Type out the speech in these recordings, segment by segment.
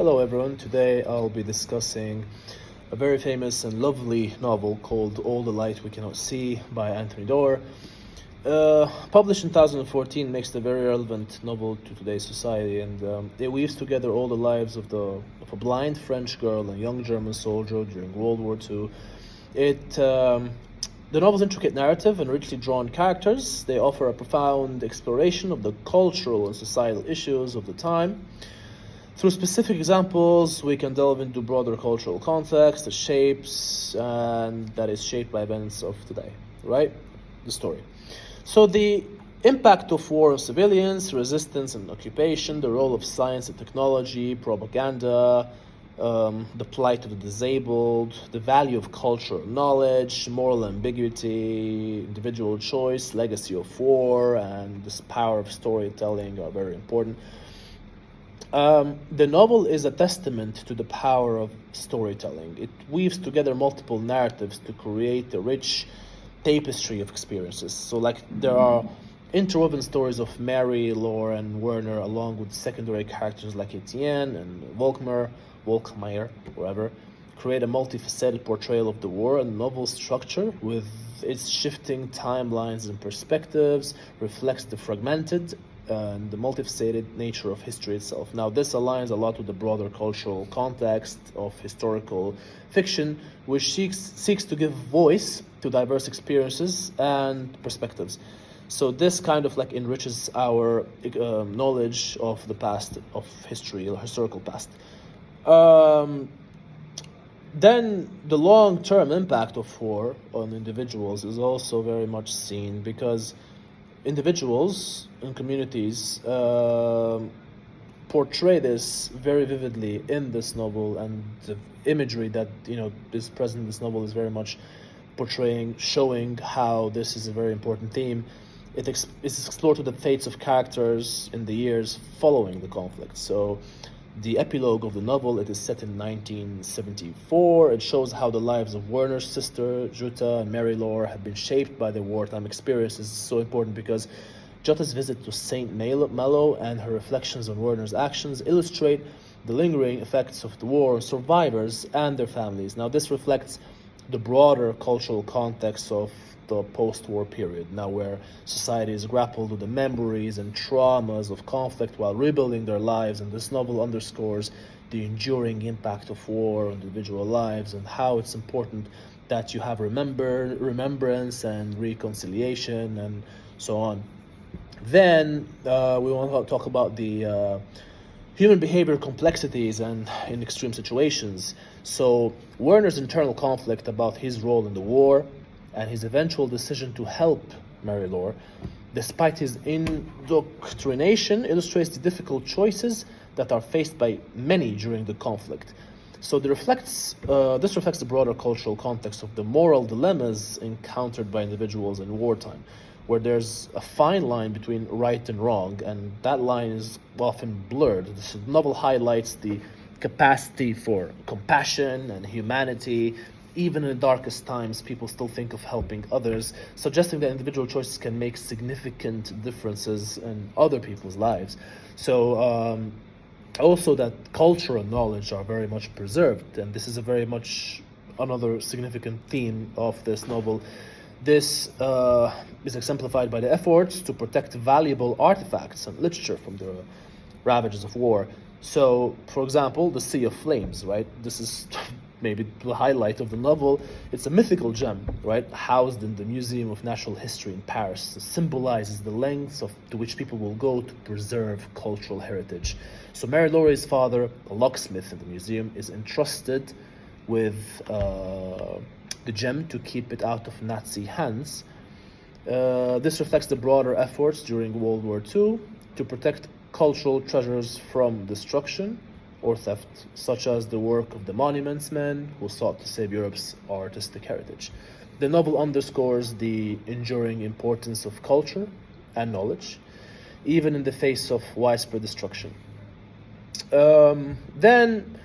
Hello everyone, today I'll be discussing a very famous and lovely novel called All the Light We Cannot See by Anthony Doerr. Published in 2014, makes the very relevant novel to today's society, and it weaves together all the lives of a blind French girl and young German soldier during World War II. The novel's intricate narrative and richly drawn characters, they offer a profound exploration of the cultural and societal issues of the time. Through specific examples, we can delve into broader cultural context that is shaped by events of today, right? The story. So the impact of war on civilians, resistance and occupation, the role of science and technology, propaganda, the plight of the disabled, the value of cultural knowledge, moral ambiguity, individual choice, legacy of war, and this power of storytelling are very important. The novel is a testament to the power of storytelling. It weaves together multiple narratives to create a rich tapestry of experiences. So, there are interwoven stories of Mary, Laure, and Werner, along with secondary characters like Etienne and Volkmeier, wherever, create a multifaceted portrayal of the war. And the novel's structure, with its shifting timelines and perspectives, reflects the fragmented and the multifaceted nature of history itself. Now, this aligns a lot with the broader cultural context of historical fiction, which seeks to give voice to diverse experiences and perspectives. So this kind of enriches our knowledge of the past, of history, or historical past. Then the long-term impact of war on individuals is also very much seen, because individuals and communities portray this very vividly in this novel, and the imagery that is present in this novel is very much showing how this is a very important theme. It's explored to the fates of characters in the years following the conflict. So the epilogue of the novel, it is set in 1974. It shows how the lives of Werner's sister, Jutta, and Mary Laure have been shaped by their wartime experiences. It's so important because Jutta's visit to St. Malo and her reflections on Werner's actions illustrate the lingering effects of the war on survivors and their families. Now, this reflects the broader cultural context of the post-war period, now where societies grappled with the memories and traumas of conflict while rebuilding their lives. And this novel underscores the enduring impact of war on individual lives, and how it's important that you have remembrance and reconciliation and so on. Then we want to talk about the human behavior complexities and in extreme situations. So Werner's internal conflict about his role in the war and his eventual decision to help Mary Laure, despite his indoctrination, illustrates the difficult choices that are faced by many during the conflict. So this reflects the broader cultural context of the moral dilemmas encountered by individuals in wartime, where there's a fine line between right and wrong, and that line is often blurred. The novel highlights the capacity for compassion and humanity. Even in the darkest times, people still think of helping others, suggesting that individual choices can make significant differences in other people's lives. So also that culture and knowledge are very much preserved, and this is a very much another significant theme of this novel. This is exemplified by the efforts to protect valuable artifacts and literature from the ravages of war. So, for example, the Sea of Flames, right? This is maybe the highlight of the novel. It's a mythical gem, right, housed in the Museum of Natural History in Paris. It symbolizes the lengths to which people will go to preserve cultural heritage. So Mary Laure's father, a locksmith in the museum, is entrusted with the gem to keep it out of Nazi hands. This reflects the broader efforts during World War II to protect cultural treasures from destruction or theft, such as the work of the Monuments Men who sought to save Europe's artistic heritage. The novel underscores the enduring importance of culture and knowledge, even in the face of widespread destruction. Then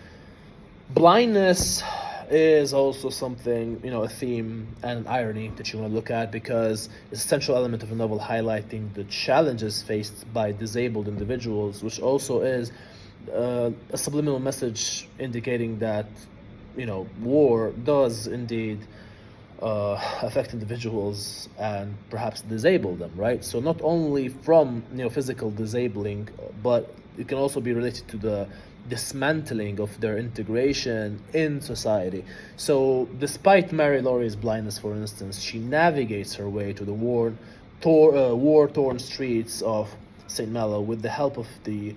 blindness is also something, a theme and an irony that you want to look at, because it's a central element of a novel highlighting the challenges faced by disabled individuals, which also is a subliminal message indicating that, war does indeed affect individuals and perhaps disable them, right? So not only from physical disabling, but it can also be related to the dismantling of their integration in society. So despite Mary Laurie's blindness, for instance, she navigates her way to the war-torn streets of St. Malo with the help of the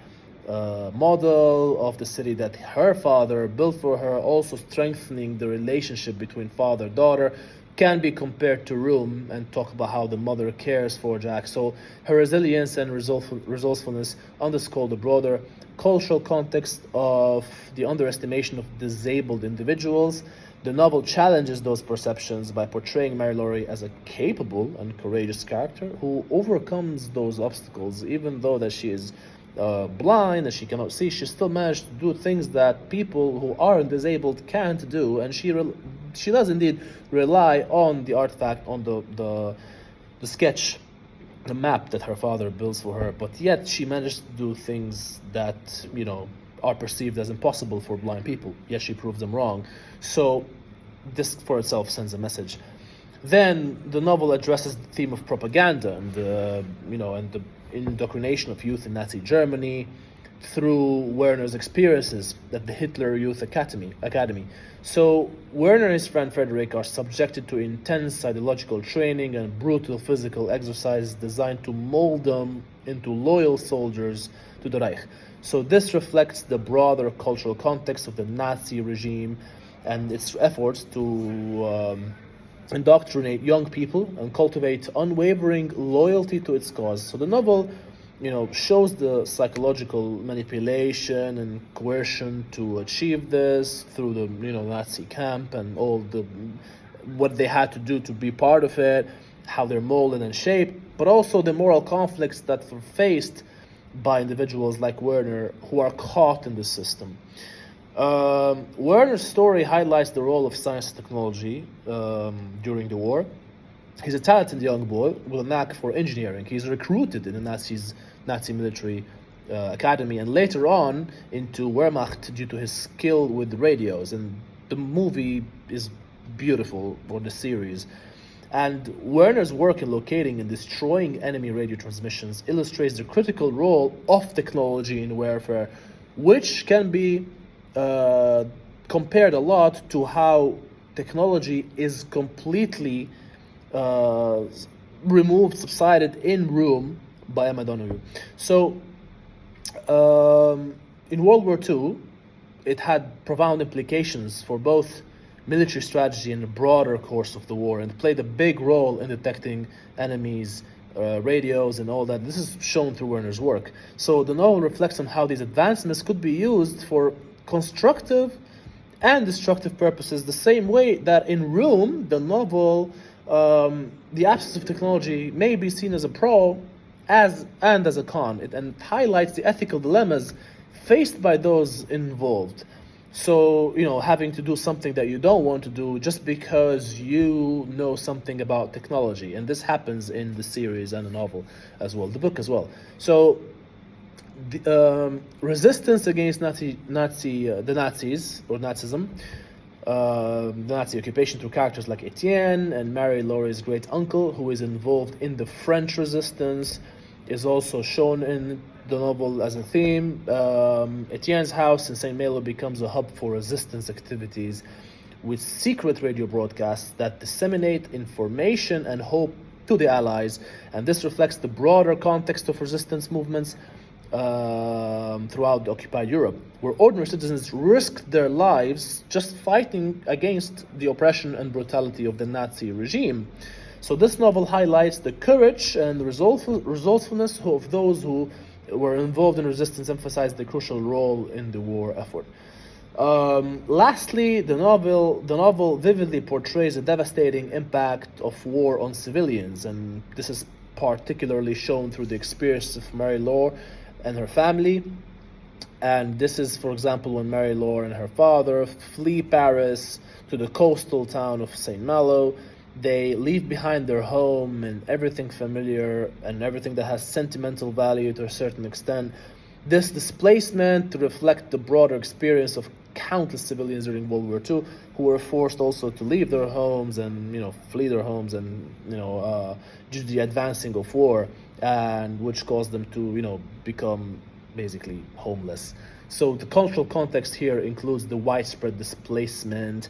model of the city that her father built for her, also strengthening the relationship between father-daughter, can be compared to Rome, and talk about how the mother cares for Jack. So her resilience and resourcefulness underscore the broader cultural context of the underestimation of disabled individuals. The novel challenges those perceptions by portraying Mary Laurie as a capable and courageous character who overcomes those obstacles, even though that she is blind and she cannot see. She still managed to do things that people who aren't disabled can't do, and she does indeed rely on the artifact, on the sketch, the map that her father builds for her, but yet she managed to do things that are perceived as impossible for blind people, yet she proves them wrong. So this for itself sends a message. Then the novel addresses the theme of propaganda and the indoctrination of youth in Nazi Germany through Werner's experiences at the Hitler Youth Academy. So Werner and his friend Frederick are subjected to intense ideological training and brutal physical exercise designed to mold them into loyal soldiers to the Reich. So this reflects the broader cultural context of the Nazi regime and its efforts to indoctrinate young people and cultivate unwavering loyalty to its cause. So the novel, shows the psychological manipulation and coercion to achieve this through the, Nazi camp and all what they had to do to be part of it, how they're molded and shaped, but also the moral conflicts that were faced by individuals like Werner who are caught in the system. Werner's story highlights the role of science and technology during the war. He's a talented young boy with a knack for engineering. He's recruited in the Nazi military academy and later on into Wehrmacht due to his skill with radios. And the movie is beautiful, or the series. And Werner's work in locating and destroying enemy radio transmissions illustrates the critical role of technology in warfare, which can be compared a lot to how technology is completely removed, subsided in Rome by Emma Donoghue. So in World War II, it had profound implications for both military strategy and the broader course of the war, and played a big role in detecting enemies' radios and all that. This is shown through Werner's work. So the novel reflects on how these advancements could be used for constructive and destructive purposes, the same way that in Rome, the novel, the absence of technology may be seen as a pro as a con. It highlights the ethical dilemmas faced by those involved. So, having to do something that you don't want to do just because you know something about technology. And this happens in the series and the novel as well, the book as well. So, the resistance against the Nazis, or Nazism, the Nazi occupation through characters like Etienne and Mary Laurie's great uncle, who is involved in the French resistance, is also shown in the novel as a theme. Etienne's house in St. Malo becomes a hub for resistance activities with secret radio broadcasts that disseminate information and hope to the Allies, and this reflects the broader context of resistance movements throughout occupied Europe, where ordinary citizens risked their lives just fighting against the oppression and brutality of the Nazi regime. So this novel highlights the courage and resourcefulness of those who were involved in resistance, emphasized the crucial role in the war effort. Lastly, the novel vividly portrays the devastating impact of war on civilians, and this is particularly shown through the experience of Mary Laure and her family. And this is, for example, when Mary Laure and her father flee Paris to the coastal town of St. Malo. They leave behind their home and everything familiar and everything that has sentimental value to a certain extent. This displacement to reflect the broader experience of countless civilians during World War II who were forced also to leave their homes and flee their homes and due to the advancing of war, and which caused them to become basically homeless. So the cultural context here includes the widespread displacement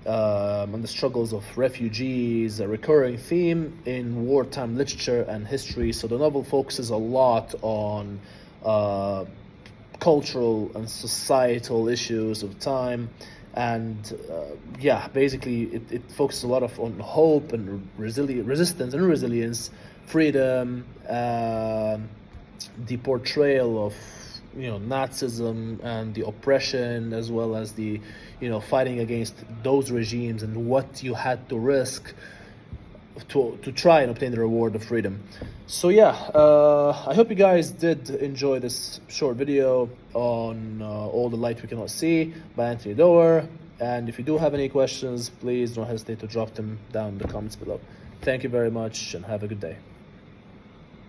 and the struggles of refugees, a recurring theme in wartime literature and history. So the novel focuses a lot on cultural and societal issues of time, and basically it focuses a lot on hope and resistance and resilience, freedom, the portrayal of Nazism and the oppression, as well as the fighting against those regimes and what you had to risk to try and obtain the reward of freedom. So I hope you guys did enjoy this short video on All the Light We Cannot See by Anthony Doerr. And if you do have any questions, please don't hesitate to drop them down in the comments below. Thank you very much and have a good day.